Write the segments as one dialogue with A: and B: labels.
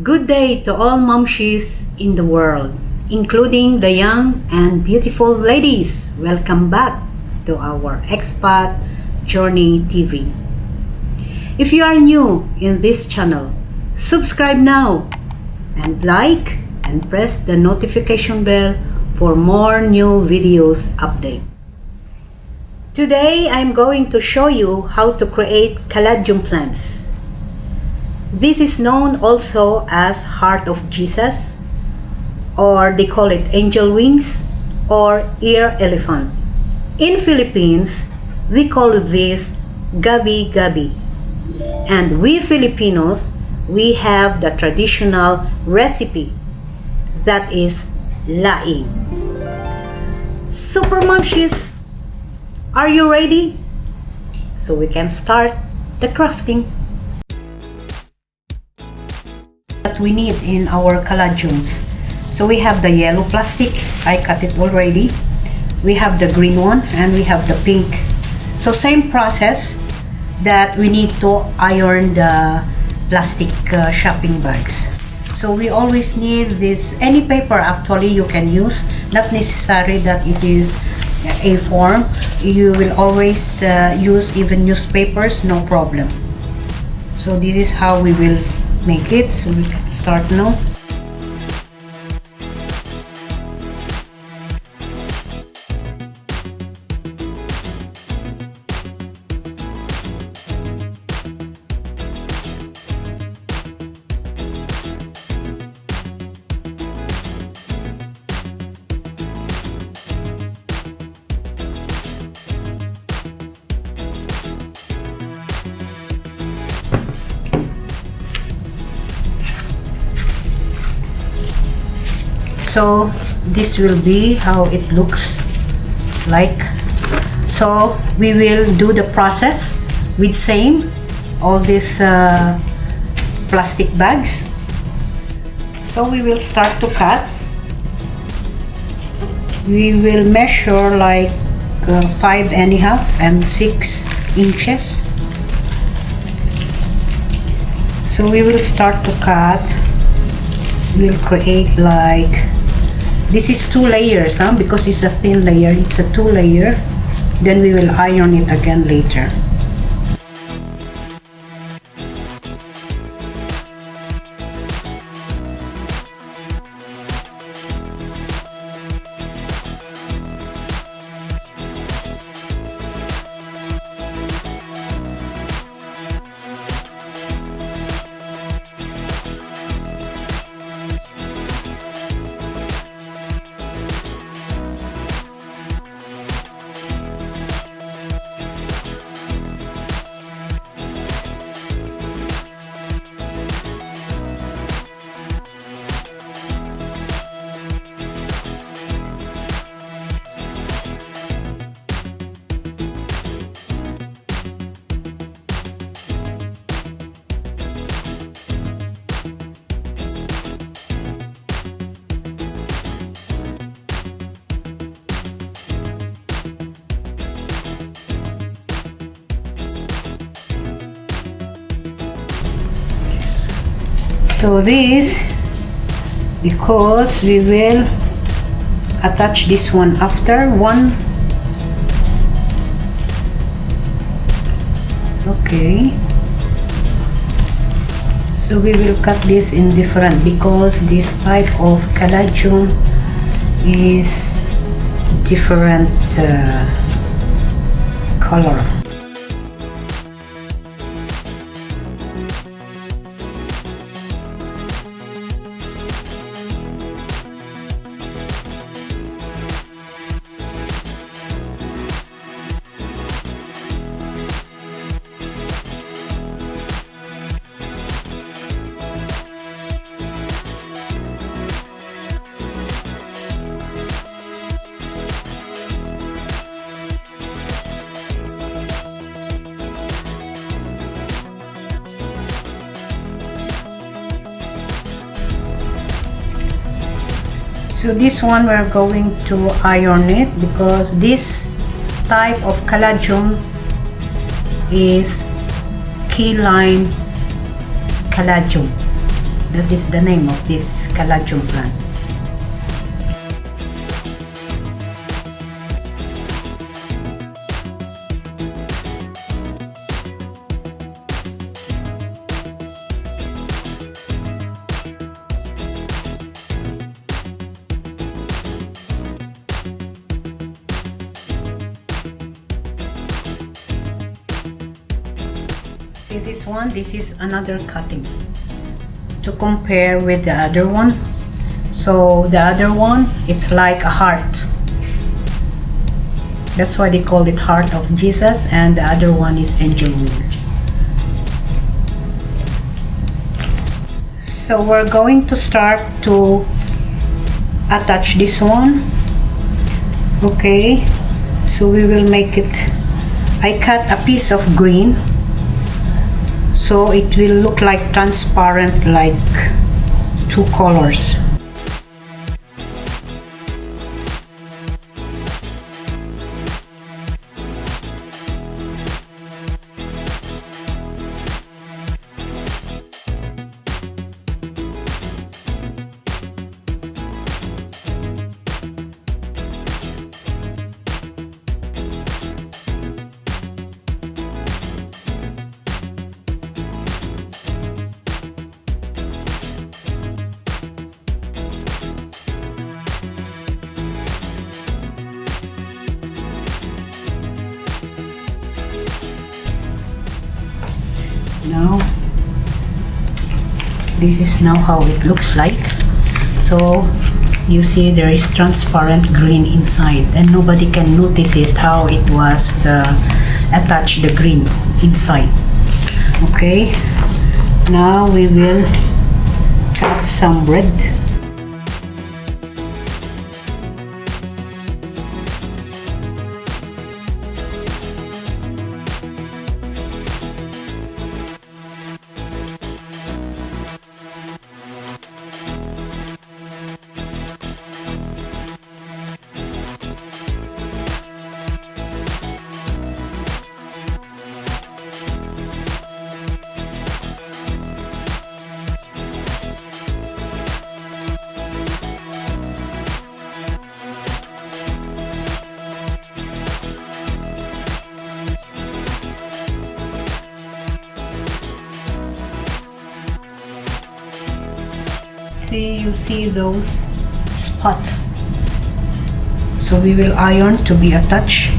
A: Good day to all Momshies in the world, including the young and beautiful ladies. Welcome back to our Expat Journey TV. If you are new in this channel, subscribe now and like and press the notification bell for more new videos update. Today I'm going to show you how to create Caladium plants. This is known also as Heart of Jesus, or they call it angel wings or ear elephant. In Philippines, we call this Gabi-Gabi. And we Filipinos, we have the traditional recipe that is laing. Super Momshies, are you ready? So we can start the crafting. That we need in our caladiums. So we have the yellow plastic, I cut it already. We have the green one and we have the pink. So same process that we need to iron the plastic shopping bags. So we always need this, any paper actually you can use, not necessary that it is a form. You will always use even newspapers, no problem. So this is how we will make it. So we can start now. So this will be how it looks like. So we will do the process with same all these plastic bags. So we will start to cut. We will measure like 5.5 and 6 inches. So we will start to cut. We'll create like, this is 2 layers, because it's a thin layer, it's a 2 layer. Then we will iron it again later. So this, because we will attach this one after one. Okay. So we will cut this in different, because this type of caladium is different color. So this one we're going to iron it, because this type of caladium is key line caladium. That is the name of this Caladium plant. See this one? This is another cutting to compare with the other one. So the other one, it's like a heart. That's why they call it Heart of Jesus, and the other one is angel wings. So we're going to start to attach this one. Okay, so we will make it, I cut a piece of green so it will look like transparent, like two colors. Now this is now how it looks like. So you see there is transparent green inside, and nobody can notice it how it was attached the green inside. Okay, now we will cut some bread. You see those spots, so we will iron to be attached.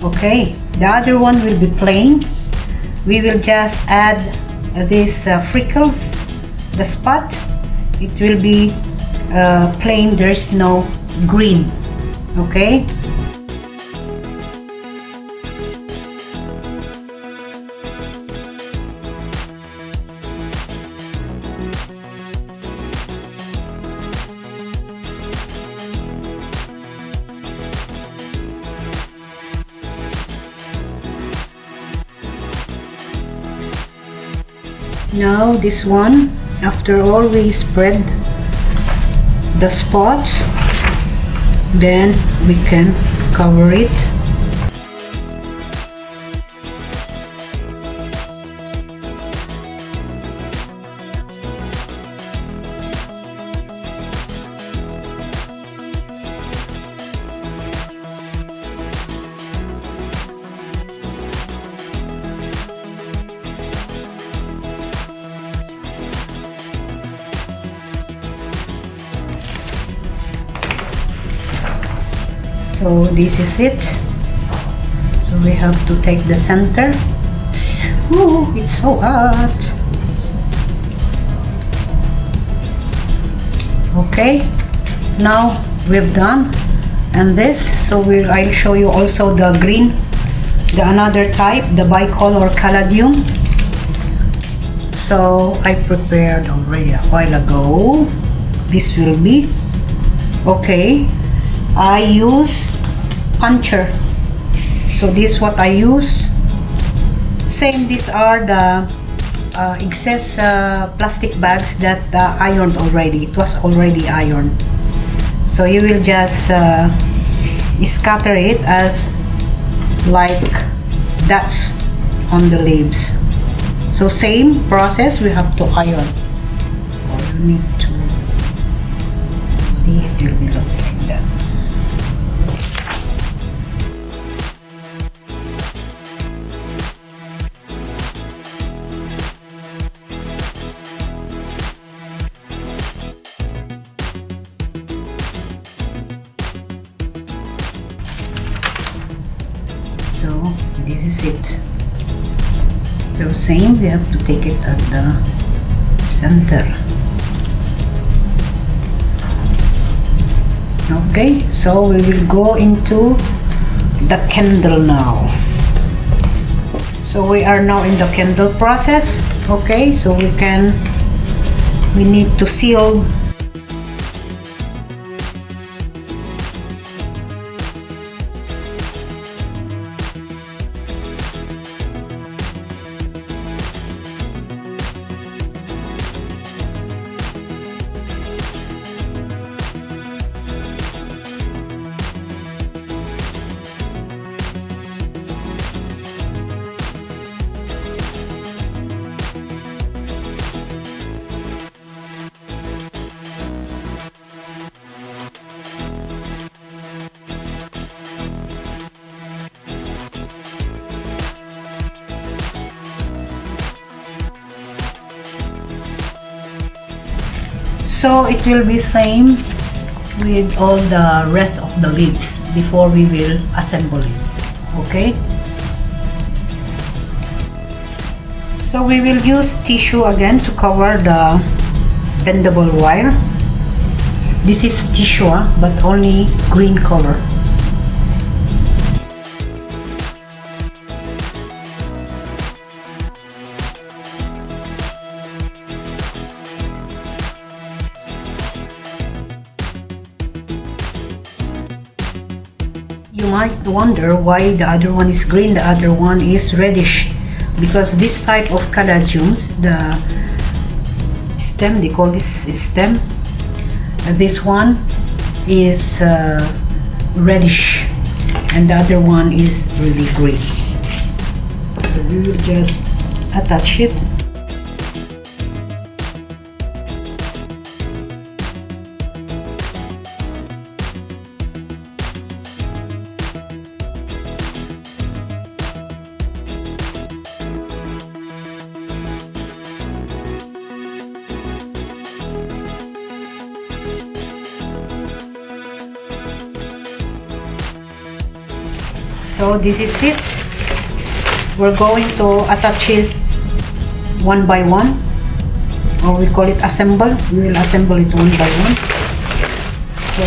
A: Okay, the other one will be plain. We will just add these freckles, the spot. It will be plain, there's no green. Okay. Now this one, after all we spread the spots, then we can cover it. So this is it. So we have to take the center. Ooh, it's so hot. Okay, now we've done, and this, so I'll show you also the green the another type, the Bicolor Caladium. So I prepared already a while ago. This will be okay. I use puncher. So this what I use. Same, these are the excess plastic bags that ironed already. It was already ironed. So you will just scatter it as like dots on the leaves. So same process, we have to iron. Or you need to see it will be look like that. So this is it. So same, we have to take it at the center. Okay, so we will go into the candle now. So we are now in the candle process. Okay, so we need to seal. So it will be same with all the rest of the leaves before we will assemble it. Okay, so we will use tissue again to cover the bendable wire. This is tissue, but only green color. You might wonder why the other one is green, the other one is reddish, because this type of caladiums, the stem, they call this stem, this one is reddish and the other one is really green. So we will just attach it. So this is it. We're going to attach it one by one, or we call it assemble. We will assemble it one by one. So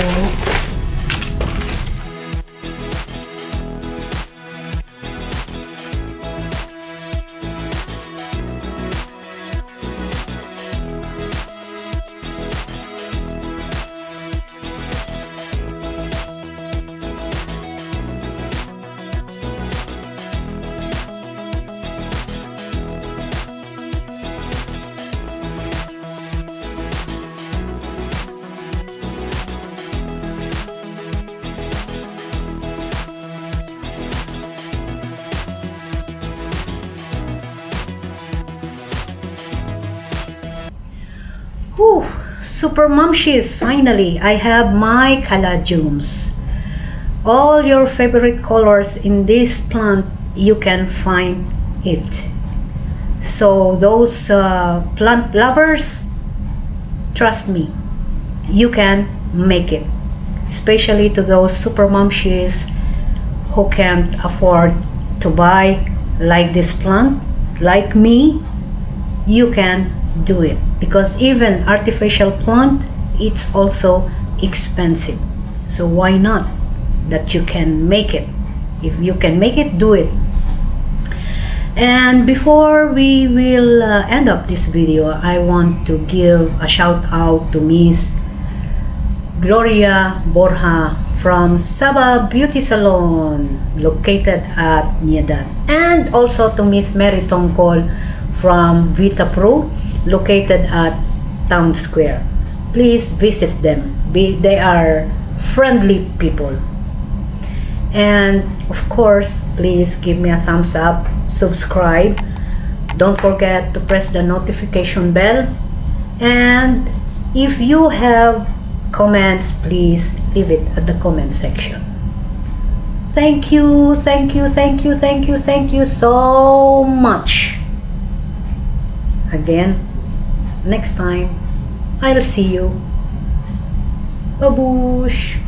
A: whew, super Momshies, finally I have my caladiums. All your favorite colors in this plant, you can find it. So those plant lovers, trust me, you can make it. Especially to those super Momshies who can't afford to buy like this plant, like me, you can do it, because even artificial plant, it's also expensive. So why not that you can make it? If you can make it, do it. And before we will end up this video, I want to give a shout out to Miss Gloria Borja from Saba Beauty Salon located at Niedan, and also to Miss Mary Tongkol from Vita Pro located at Town Square. Please visit them. They are friendly people. And of course, please give me a thumbs up, subscribe, don't forget to press the notification bell, and if you have comments, please leave it at the comment section. Thank you, thank you, thank you, thank you, thank you so much. Again, next time, I'll see you. Babush!